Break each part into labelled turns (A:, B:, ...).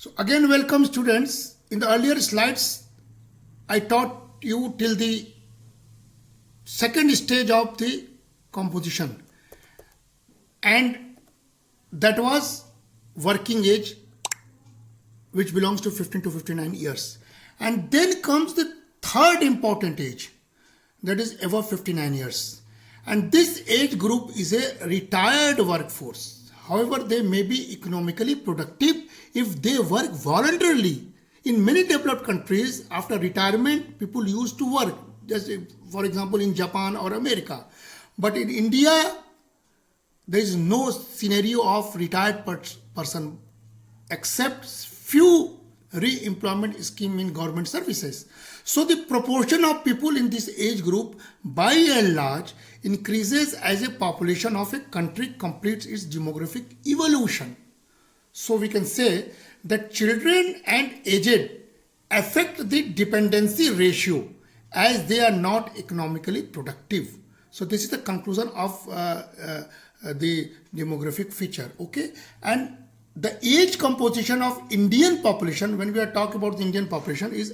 A: So again, welcome students. In the earlier slides, I taught you till the second stage of the composition, and that was working age, which belongs to 15 to 59 years. And then comes the third important age, that is above 59 years. And this age group is a retired workforce. However, they may be economically productive if they work voluntarily. In many developed countries, after retirement, people used to work, just for example in Japan or America. But in India, there is no scenario of retired person except few re-employment scheme in government services. So the proportion of people in this age group by and large increases as a population of a country completes its demographic evolution. So we can say that children and aged affect the dependency ratio as they are not economically productive. So this is the conclusion of the demographic feature. Okay, and the age composition of Indian population, when we are talking about the Indian population, is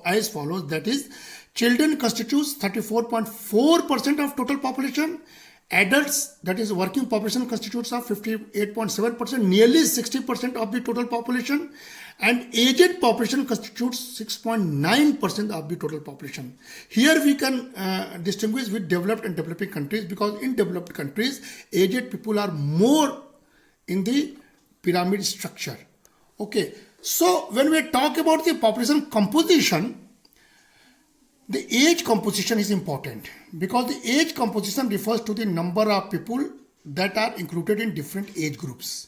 A: as follows. That is, children constitutes 34.4% of total population. Adults, that is working population, constitutes of 58.7%, nearly 60% of the total population, and aged population constitutes 6.9% of the total population. Here we can distinguish with developed and developing countries, because in developed countries, aged people are more in the pyramid structure. Okay, so when we talk about the population composition, the age composition is important, because the age composition refers to the number of people that are included in different age groups.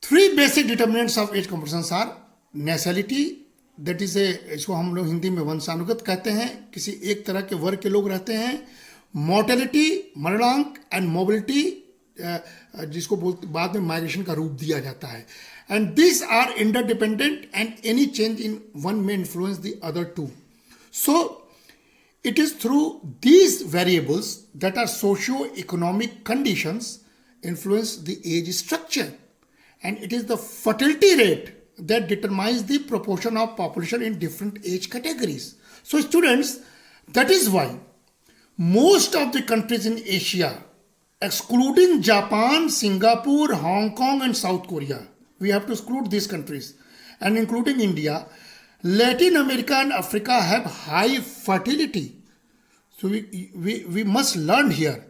A: Three basic determinants of age composition are nationality, that is इसको हम लोग हिंदी में वंशानुगत कहते हैं, किसी एक तरह के वर्ग के लोग रहते हैं, मोर्टेलिटी मरणांक, एंड मोबिलिटी जिसको बाद में माइग्रेशन का रूप दिया जाता है. And this are interdependent and any change in one में influence the other two. So, it is through these variables that are socio-economic conditions influence the age structure, and it is the fertility rate that determines the proportion of population in different age categories. So students, that is why most of the countries in Asia, excluding Japan, Singapore, Hong Kong and South Korea, we have to exclude these countries, and including India, Latin America and Africa have high fertility. So we must learn here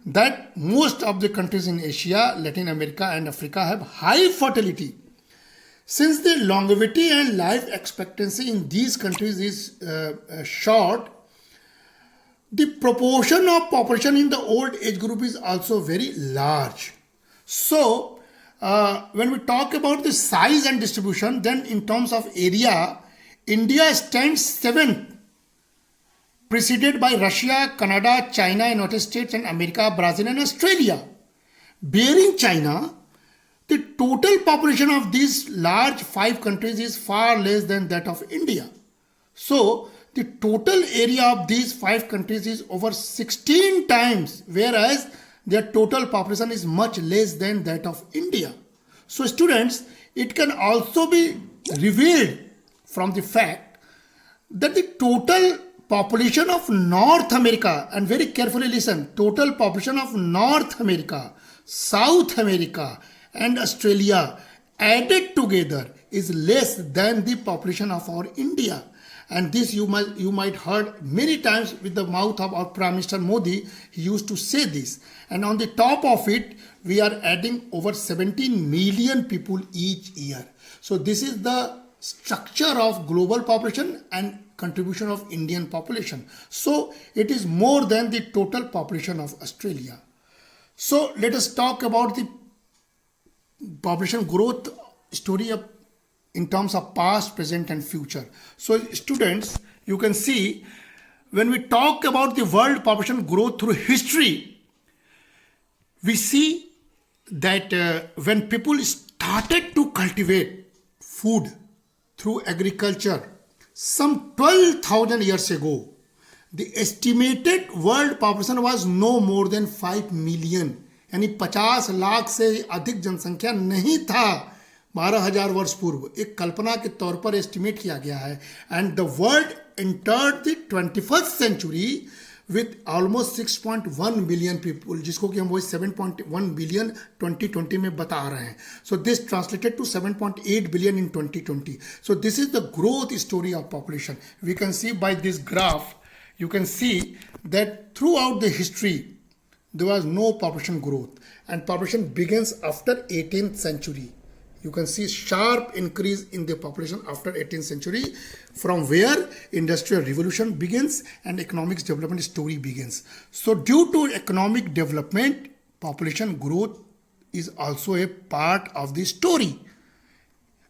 A: that most of the countries in Asia, Latin America and Africa have high fertility. Since the longevity and life expectancy in these countries is short, the proportion of population in the old age group is also very large. So when we talk about the size and distribution, then in terms of area, India stands 7th, preceded by Russia, Canada, China, United States and America, Brazil and Australia. Bearing China, the total population of these large 5 countries is far less than that of India. So, the total area of these 5 countries is over 16 times, whereas their total population is much less than that of India. So, students, it can also be revealed from the fact that the total population of North America, and very carefully listen, total population of North America, South America and Australia added together is less than the population of our India. And this you might heard many times with the mouth of our Prime Minister Modi. He used to say this. And on the top of it, we are adding over 17 million people each year. So this is the structure of global population and contribution of Indian population. So it is more than the total population of Australia. So let us talk about the population growth story in terms of past, present and future. So students, you can see when we talk about the world population growth through history, we see that when people started to cultivate food through agriculture some 12,000 years ago, the estimated world population was no more than 5 million. यानी 50 लाख से अधिक जनसंख्या नहीं था 12,000 वर्ष पूर्व एक कल्पना के तौर पर एस्टिमेट किया गया है. And the world entered the 21st century with almost 6.1 billion people, जिसको कि हम वही 7.1 बिलियन 2020 में बता रहे हैं. So this translated to 7.8 billion in 2020. So this is the growth story of population. We can see by this graph, you can see that throughout the history there was no population growth, and population begins after 18th century. You can see sharp increase in the population after 18th century, from where industrial revolution begins and economic development story begins. So due to economic development, population growth is also a part of the story.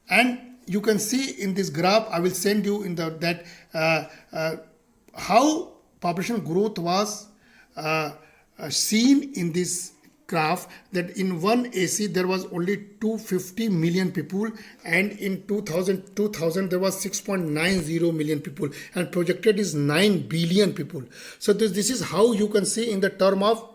A: And you can see in this graph, I will send you in that how population growth was seen in this graph, that in one AC there was only 250 million people, and in 2000 there was 6.90 million people, and projected is 9 billion people. So this is how you can see in the term of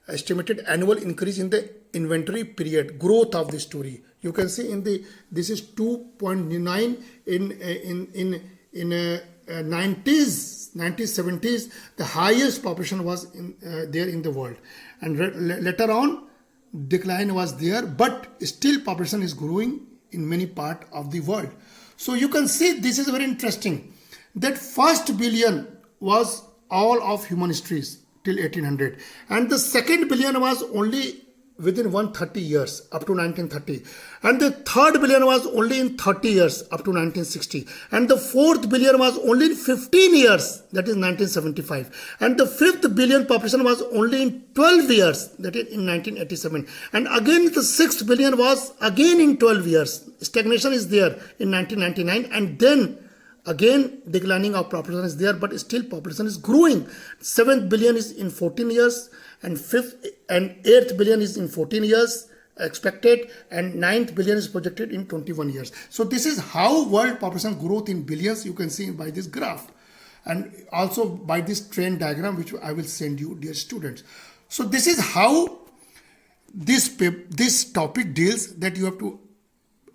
A: estimated annual increase in the inventory period growth of the story. You can see in the, this is 2.9 in 90s 70s, the highest population was there in the world, and later on decline was there, but still population is growing in many part of the world. So you can see this is very interesting, that first billion was all of human histories till 1800, and the second billion was only within 130 years up to 1930, and the third billion was only in 30 years up to 1960, and the fourth billion was only in 15 years, that is 1975, and the fifth billion population was only in 12 years, that is in 1987, and again the sixth billion was again in 12 years. Stagnation is there in 1999, and then again declining of population is there, but still population is growing. 7th billion is in 14 years, and 5th and 8th billion is in 14 years expected, and 9th billion is projected in 21 years. So this is how world population growth in billions you can see by this graph, and also by this trend diagram, which I will send you, dear students. So this is how this topic deals, that you have to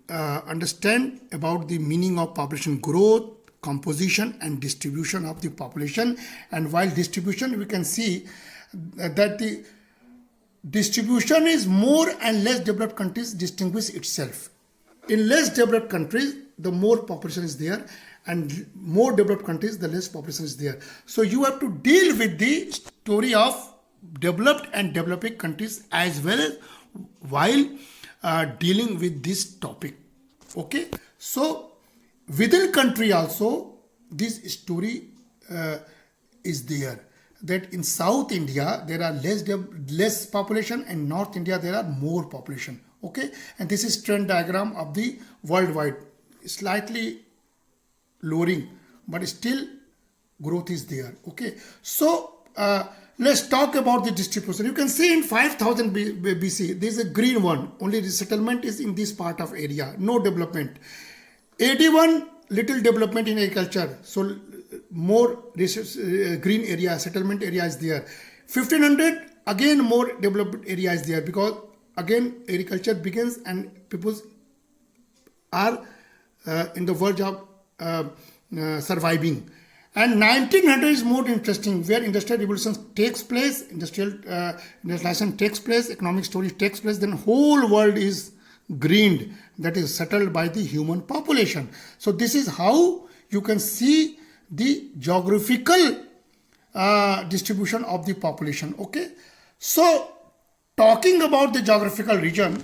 A: understand about the meaning of population growth, composition and distribution of the population. And while distribution, we can see that the distribution is more and less developed countries distinguish itself. In less developed countries, the more population is there, and more developed countries, the less population is there. So you have to deal with the story of developed and developing countries as well as while dealing with this topic. Okay, so within country also this story is there, that in South India there are less population, and North India there are more population. Okay, and this is trend diagram of the worldwide, slightly lowering, but still growth is there. Okay, so let's talk about the distribution. You can see in 5000 BC, there is a green one, only the settlement is in this part of area, no development. 81, little development in agriculture, so more green area, settlement area is there. 1500, again more developed area is there, because again agriculture begins and people are in the verge of surviving. And 1900 is more interesting, where industrial revolution takes place, industrialization takes place, economic story takes place, then whole world is greened, that is settled by the human population. So this is how you can see the geographical distribution of the population. Okay, so talking about the geographical region,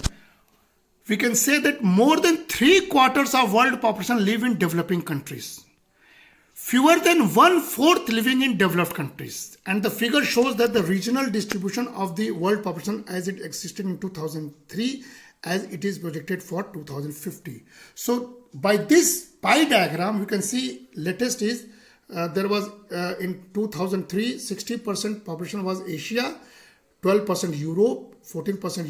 A: we can say that more than 3/4 of world population live in developing countries, fewer than 1/4 living in developed countries, and the figure shows that the regional distribution of the world population as it existed in 2003 as it is projected for 2050. So by this pie diagram, you can see latest is there was in 2003 60% population was Asia, 12% Europe, 14%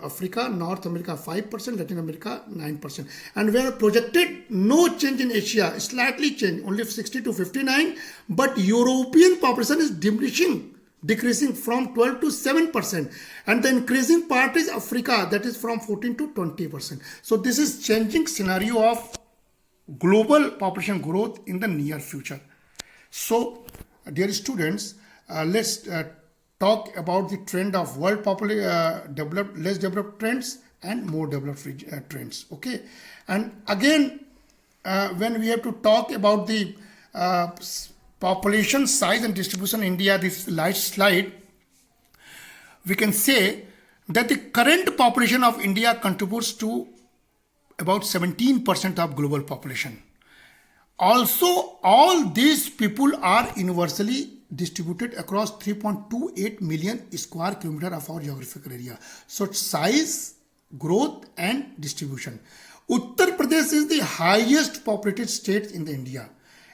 A: Africa, North America 5%, Latin America 9%. And we are projected no change in Asia, slightly change, only 60 to 59, but European population is diminishing decreasing from 12 to 7%, and the increasing part is Africa, that is from 14 to 20%. So this is changing scenario of global population growth in the near future. So dear students, let's talk about the trend of world developed, less developed trends and more developed trends. Okay, and again, when we have to talk about the population size and distribution in India, this last slide, we can say that the current population of India contributes to about 17% of global population. Also, all these people are universally distributed across 3.28 million square kilometer of our geographical area. So size, growth and distribution. Uttar Pradesh is the highest populated state in the India.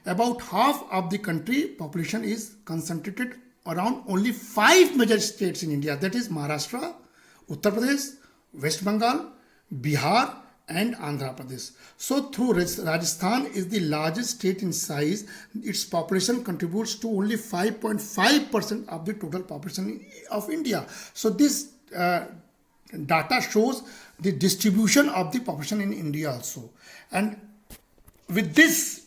A: About half of the country population is concentrated around only 5 major states in India, that is Maharashtra, Uttar Pradesh, West Bengal, Bihar and Andhra Pradesh. So through Rajasthan is the largest state in size, its population contributes to only 5.5% of the total population of India. So this data shows the distribution of the population in India also. And with this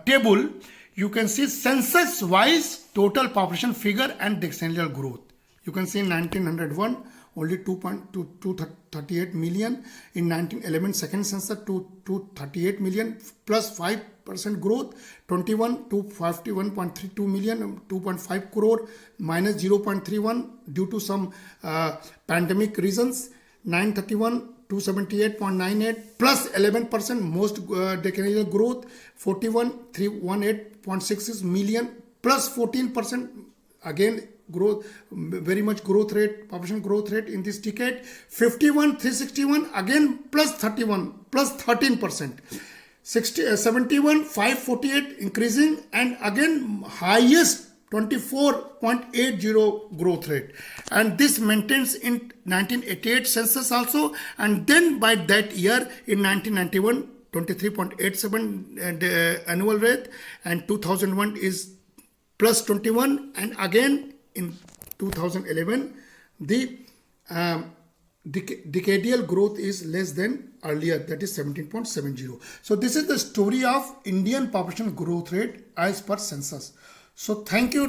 A: table, you can see census wise total population figure and decennial growth. You can see in 1901 only 2.238 million, in 1911 second census to 238 million plus 5% growth, 21 to 51.32 million, 2.5 crore minus 0.31 due to some pandemic reasons, 931 278.98 plus 11% most decennial growth, 41 318.66 million plus 14% again growth, very much growth rate, population growth rate in this decade. 51 361 again plus 31 plus 13%, 71 548 increasing and again highest 24.80 growth rate, and this maintains in 1988 census also, and then by that year in 1991 23.87 annual rate, and 2001 is plus 21, and again in 2011 the decadal growth is less than earlier, that is 17.70. So this is the story of Indian population growth rate as per census. So thank you.